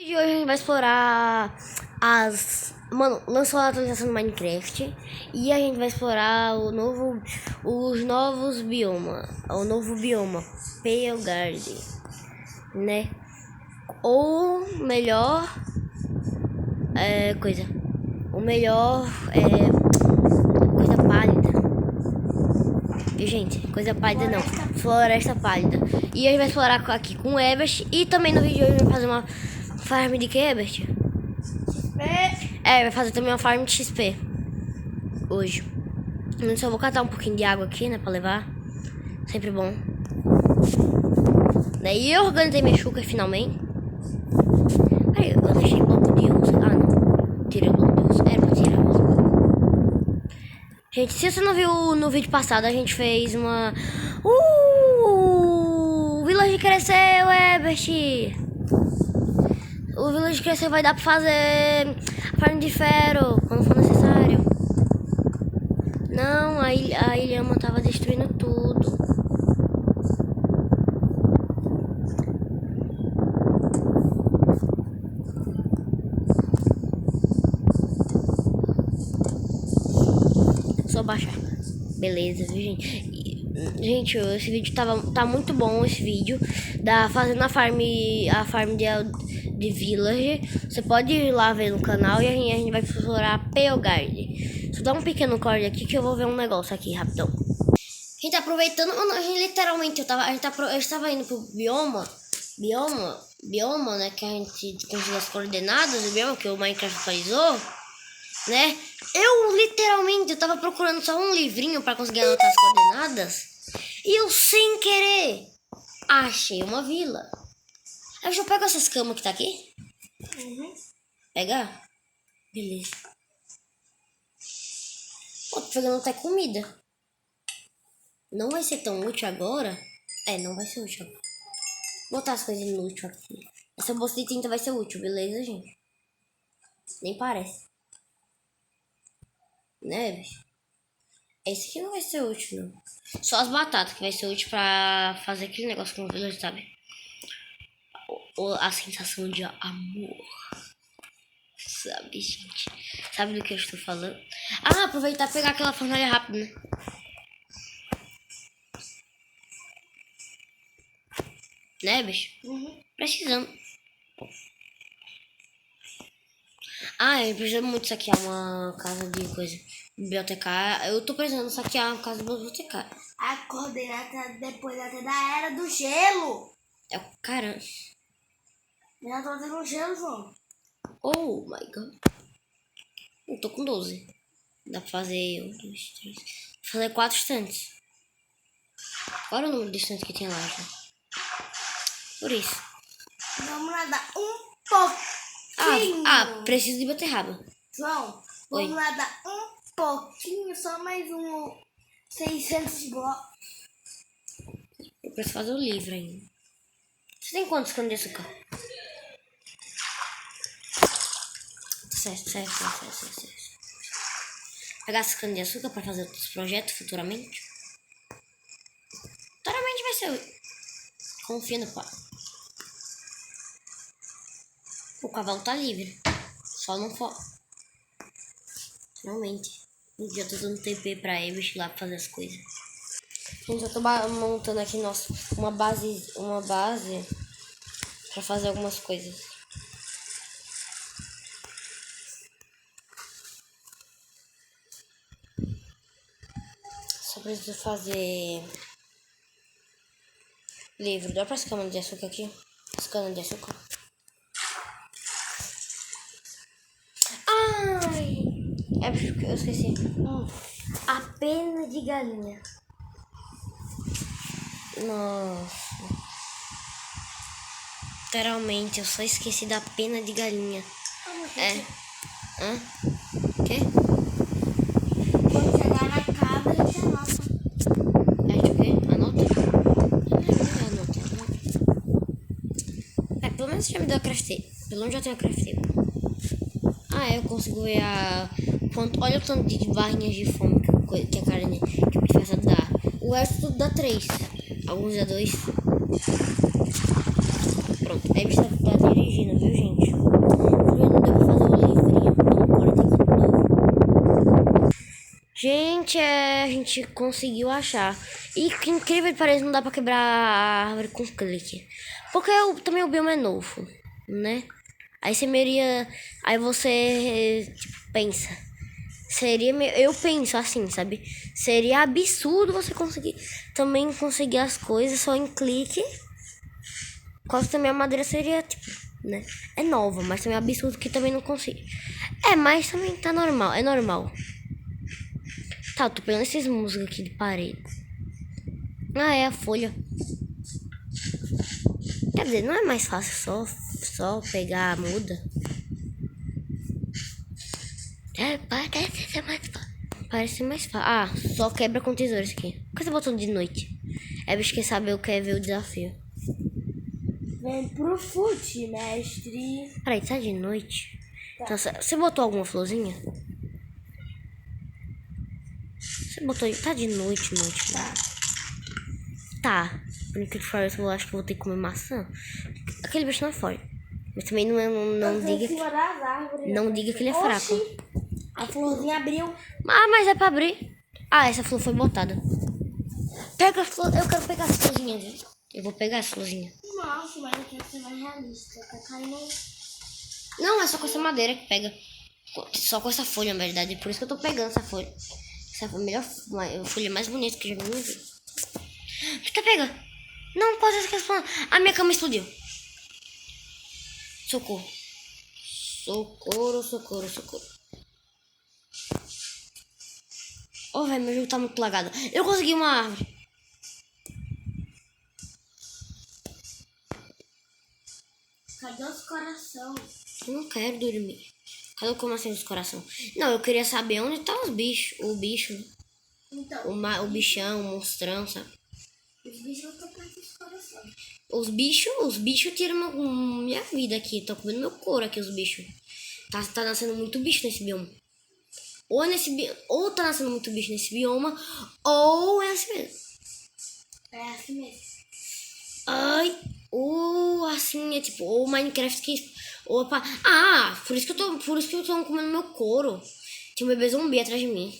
E hoje a gente vai explorar as... Mano, lançou a atualização do Minecraft e a gente vai explorar os novos biomas. O novo bioma, Pale Garden, né? Ou melhor... coisa pálida. E, gente, coisa pálida não. Floresta pálida. E a gente vai explorar aqui com o Ebert. E também no vídeo de hoje a gente vai fazer uma farm de que, Ebert? XP. Vai fazer também uma farm de XP. Hoje. Eu só vou catar um pouquinho de água aqui, né, pra levar. Sempre bom. Daí eu organizei minha chuca finalmente. Peraí, eu deixei bloco de uso. Ah, não. Tirei o bloco de uso. Era pra tirar. Gente, se você não viu no vídeo passado, a gente fez uma... O Village cresceu, Ebert! O Village cresceu, vai dar pra fazer farm de ferro quando for necessário. Não, a ilhama tava destruindo tudo. Só baixar. Beleza, viu, gente? Gente, esse vídeo tá muito bom, esse vídeo. Fazendo a farm de Village. Você pode ir lá ver no canal e a gente vai explorar a Pale Garden. Só dá um pequeno corte aqui que eu vou ver um negócio aqui, rapidão. A gente tá aproveitando, a gente literalmente, eu estava indo pro bioma, né, que a gente conseguiu as coordenadas do bioma, que o Minecraft atualizou, né? Eu tava procurando só um livrinho pra conseguir anotar as coordenadas. E eu, sem querer, achei uma vila. Aí eu já pego essas camas que tá aqui. Pegar? Beleza. Pô, tô pegando até comida. Não vai ser tão útil agora. Não vai ser útil agora. Vou botar as coisas inúteis aqui. Essa bolsa de tinta vai ser útil, beleza, gente? Nem parece. Né, bicho? Esse aqui não vai ser útil, não. Só as batatas que vai ser útil pra fazer aquele negócio com o village, sabe? A sensação de amor. Sabe, gente? Sabe do que eu estou falando? Ah, aproveitar e pegar aquela fornalha rápido, né? Né, bicho? Precisando. Eu preciso muito saquear uma casa de coisa. Bibliotecária. Eu tô precisando saquear uma casa bibliotecária. A coordenada depois até da era do gelo. Caramba. Já tô tendo gelo, João. Oh my god. Eu tô com 12. Dá pra fazer 1, 2, 3. Fazer 4 estantes. Qual era o número de estantes que tinha lá, já? Por isso. Vamos nadar um pouquinho. Preciso de beterraba. João, vamos nadar um pouquinho, só mais 600 blocos. Eu preciso fazer o livro ainda. Você tem quantos canos de açúcar? Certo. Pegar esse cano de açúcar para fazer outros projetos futuramente. Futuramente vai ser. Confia no pai. O cavalo tá livre. Só não for. Finalmente. Um dia eu tô dando TP pra ele lá pra fazer as coisas. Gente, eu tô montando aqui uma base pra fazer algumas coisas. Só preciso fazer livro. Dá pra essa cana de açúcar aqui? Essa cana de açúcar. É porque eu esqueci. A pena de galinha. Nossa. Literalmente, eu só esqueci da pena de galinha. Quê? Quando chegar na casa, a gente anota. O quê? Anota? Pelo menos já me deu a crafteira. Pelo menos já tenho a crafteira. Eu consigo ver olha o tanto de barrinhas de fome que a carne que o professor dá. O resto tudo dá 3. Alguns dá 2. Pronto, aí está dirigindo, viu, gente? Gente, a gente conseguiu achar. E que incrível que pareça, não dá pra quebrar a árvore com clique. Porque também o bioma é novo, né? Aí você meria. Aí você tipo, pensa. Eu penso assim, sabe? Seria absurdo você também conseguir as coisas só em clique. Quase também a madeira seria, tipo, né? É nova, mas também é absurdo que também não consigo. Mas também tá normal, é normal. Tá, eu tô pegando esses musgos aqui de parede. É a folha. Quer dizer, não é mais fácil só pegar a muda? Parece ser mais fácil. Parece mais fácil. Só quebra com tesoura isso aqui. Por que você botou de noite? Bicho quer saber o que é ver o desafio. Vem pro fute, mestre. Peraí, tá de noite? Tá. Então, você botou alguma florzinha? Você botou... Tá de noite. Tá. Por incrível que pareça, eu acho que vou ter que comer maçã. Aquele bicho não é forte. Mas também não diga que... Não diga que ele é fraco. A florzinha abriu. Mas é pra abrir. Essa flor foi botada. Pega a flor. Eu quero pegar as florzinhas, viu? Eu vou pegar as florzinhas. Nossa, mas eu quero ser mais realista. Tá caindo... Não, é só com essa madeira que pega. Só com essa folha, na verdade. Por isso que eu tô pegando essa folha. Essa foi a melhor folha mais bonita que eu já vi na minha vida. Fica, pega. Não pode esquecer. A minha cama explodiu. Socorro. Socorro. Velho, meu jogo tá muito lagado. Eu consegui uma árvore. Cadê os coração? Eu não quero dormir. Cadê como assim os coração? Não, eu queria saber onde tá os bichos. O bicho. Então. O bichão, o monstrão, sabe? Os bichos não estão perto dos coração. Os bichos tiram minha vida aqui. Tô comendo meu couro aqui, os bichos. Tá nascendo muito bicho nesse bioma. Ou tá nascendo muito bicho nesse bioma, ou é assim mesmo. É assim mesmo. Ou assim é tipo, ou Minecraft que. Opa. Por isso que eu tô comendo meu couro. Tinha um bebê zumbi atrás de mim.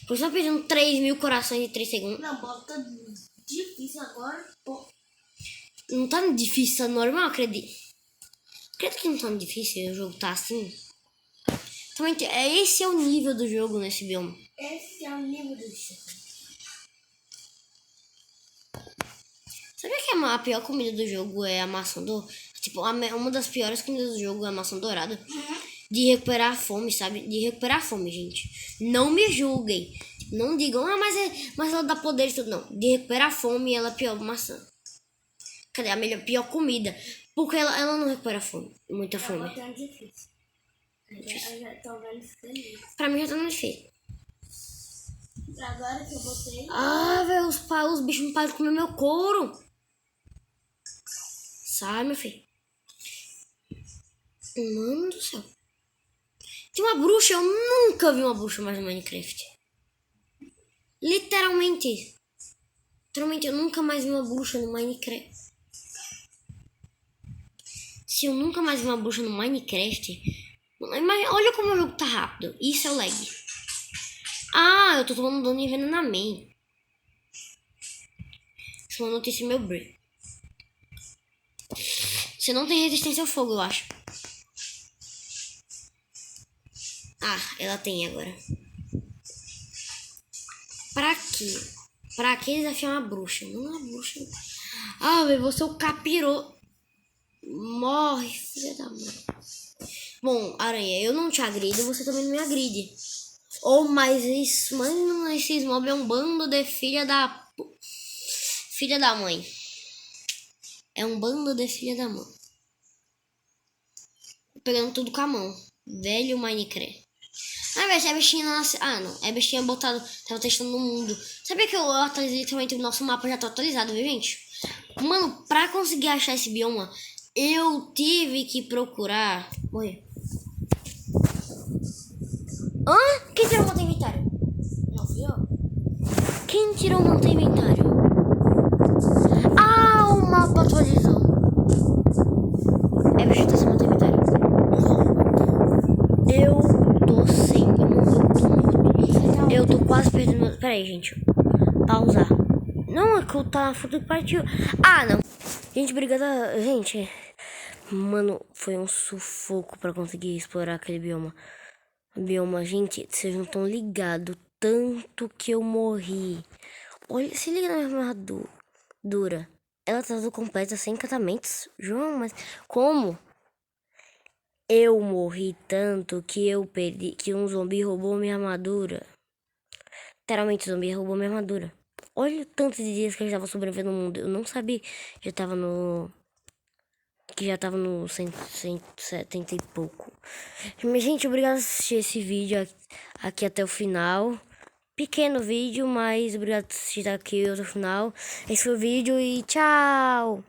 Por isso eu tô pedindo 3.000 corações em 3 segundos. Não, bota difícil agora, pô. Não tá difícil, tá normal, acredito. Acredito que não tá difícil, o jogo tá assim. Também esse é o nível do jogo nesse bioma. Esse é o nível do jogo. Sabia que a pior comida do jogo é a maçã do... Tipo, uma das piores comidas do jogo é a maçã dourada. De recuperar a fome, sabe? De recuperar a fome, gente. Não me julguem. Não digam, mas ela dá poder e tudo. Não, de recuperar a fome, ela é a pior maçã. Cadê a pior comida? Porque ela não recupera a fome. Muita fome. É difícil. Eu já tô vendo feliz. Pra mim já tá muito difícil. Agora que eu botei... Velho, os bichos não param de comer meu couro. Sai, meu filho. Mano do céu. Tem uma bruxa, eu nunca vi uma bruxa mais no Minecraft. Literalmente eu nunca mais vi uma bruxa no Minecraft. Se eu nunca mais vi uma bruxa no Minecraft... Olha como o jogo tá rápido. Isso é lag. Eu tô tomando dano de envenenamento. Isso é uma notícia meu break. Você não tem resistência ao fogo, eu acho. Ela tem agora. Pra quê? Pra que desafiar uma bruxa? Não é uma bruxa. Velho, você é o capiroto. Morre, filha da mãe. Bom, aranha, eu não te agrido, você também não me agride. Mas esses mobs é um bando de filha da mãe. É um bando de filha da mãe. Pegando tudo com a mão. Velho Minecraft. Velho, se a bichinha nasce... não. É a bichinha botado... Tava testando no mundo. Sabia que eu atualizei literalmente o nosso mapa já tá atualizado, viu, gente? Mano, pra conseguir achar esse bioma, eu tive que procurar... Morreu. Quem tirou o monte inventário? Não fui eu. Quem tirou o monte inventário? O mapa atualizou. Bicho, tá sem monte inventário. Eu tô sem... Eu quase perdi meu... Pera aí, gente. Pausar. Não, é que eu tava na foto que partiu. Ah, não. Gente, obrigada. Gente, mano, foi um sufoco pra conseguir explorar aquele bioma. Gente, vocês não estão ligados tanto que eu morri. Olha, se liga na minha armadura. Ela tá toda completa, sem encantamentos. João, mas como? Eu morri tanto que eu perdi, que um zumbi roubou minha armadura. Literalmente, o zumbi roubou minha armadura. Olha o tanto de dias que eu já tava sobrevivendo no mundo. Eu não sabia que já tava no 170 e pouco. Mas, gente, obrigado por assistir esse vídeo aqui até o final. Pequeno vídeo, mas obrigado por assistir aqui até o final. Esse foi o vídeo e tchau!